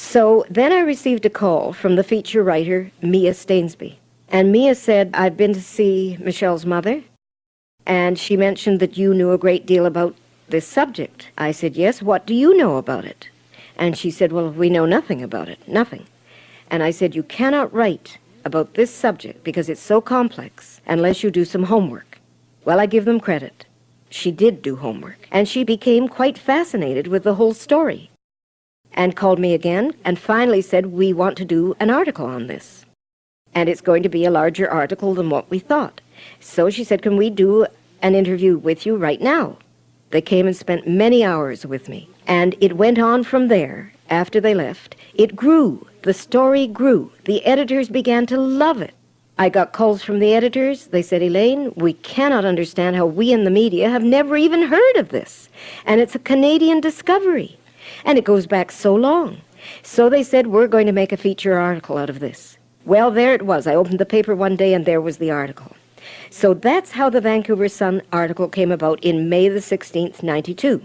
So then I received a call from the feature writer, Mia Stainsby. And Mia said, I've been to see Michelle's mother, and she mentioned that you knew a great deal about this subject. I said, yes, what do you know about it? And she said, well, we know nothing about it, nothing. And I said, you cannot write about this subject because it's so complex unless you do some homework. Well, I give them credit. She did do homework, and she became quite fascinated with the whole story and called me again and finally said, we want to do an article on this. And it's going to be a larger article than what we thought. So she said, can we do an interview with you right now? They came and spent many hours with me. And it went on from there. After they left, it grew. The story grew. The editors began to love it. I got calls from the editors. They said, Elaine, we cannot understand how we in the media have never even heard of this. And it's a Canadian discovery. And it goes back so long. So they said, we're going to make a feature article out of this. Well, there it was. I opened the paper one day and there was the article. So that's how the Vancouver Sun article came about in May the 16th, 92.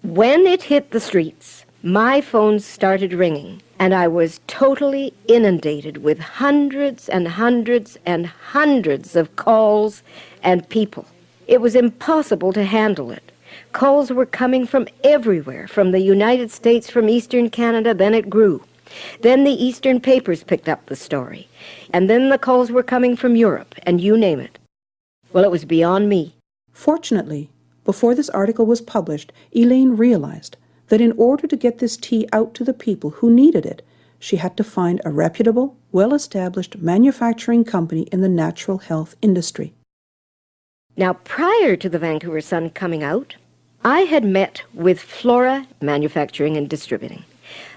When it hit the streets, my phone started ringing, and I was totally inundated with hundreds and hundreds and hundreds of calls and people. It was impossible to handle it. Calls were coming from everywhere, from the United States, from Eastern Canada, then it grew. Then the Eastern papers picked up the story, and then the calls were coming from Europe, and you name it. Well, it was beyond me. Fortunately, before this article was published, Elaine realized that in order to get this tea out to the people who needed it, she had to find a reputable, well-established manufacturing company in the natural health industry. Now, prior to the Vancouver Sun coming out, I had met with Flora Manufacturing and Distributing.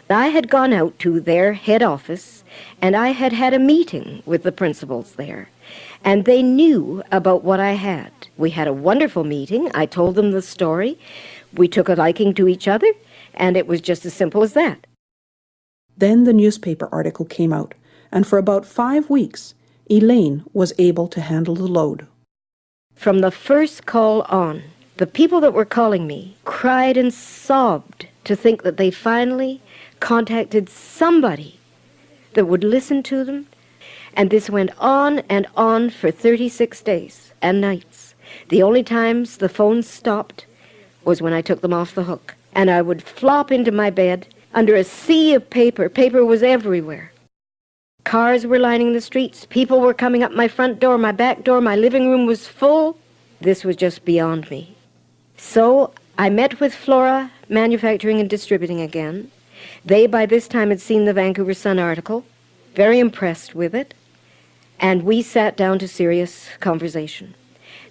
I had gone out to their head office, and I had had a meeting with the principals there, and they knew about what I had. We had a wonderful meeting. I told them the story. We took a liking to each other, and it was just as simple as that. Then the newspaper article came out, and for about 5 weeks, Elaine was able to handle the load. From the first call on, the people that were calling me cried and sobbed to think that they finally contacted somebody that would listen to them. And this went on and on for 36 days and nights. The only times the phone stopped was when I took them off the hook. And I would flop into my bed under a sea of paper. Paper was everywhere. Cars were lining the streets. People were coming up my front door, my back door. My living room was full. This was just beyond me. So I met with Flora Manufacturing and Distributing again. They, by this time, had seen the Vancouver Sun article, very impressed with it, and we sat down to serious conversation.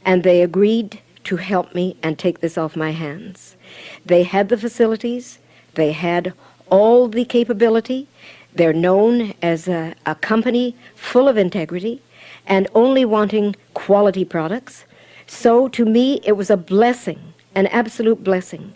And they agreed to help me and take this off my hands. They had the facilities, they had all the capability, they're known as a company full of integrity and only wanting quality products. So to me, it was a blessing, an absolute blessing,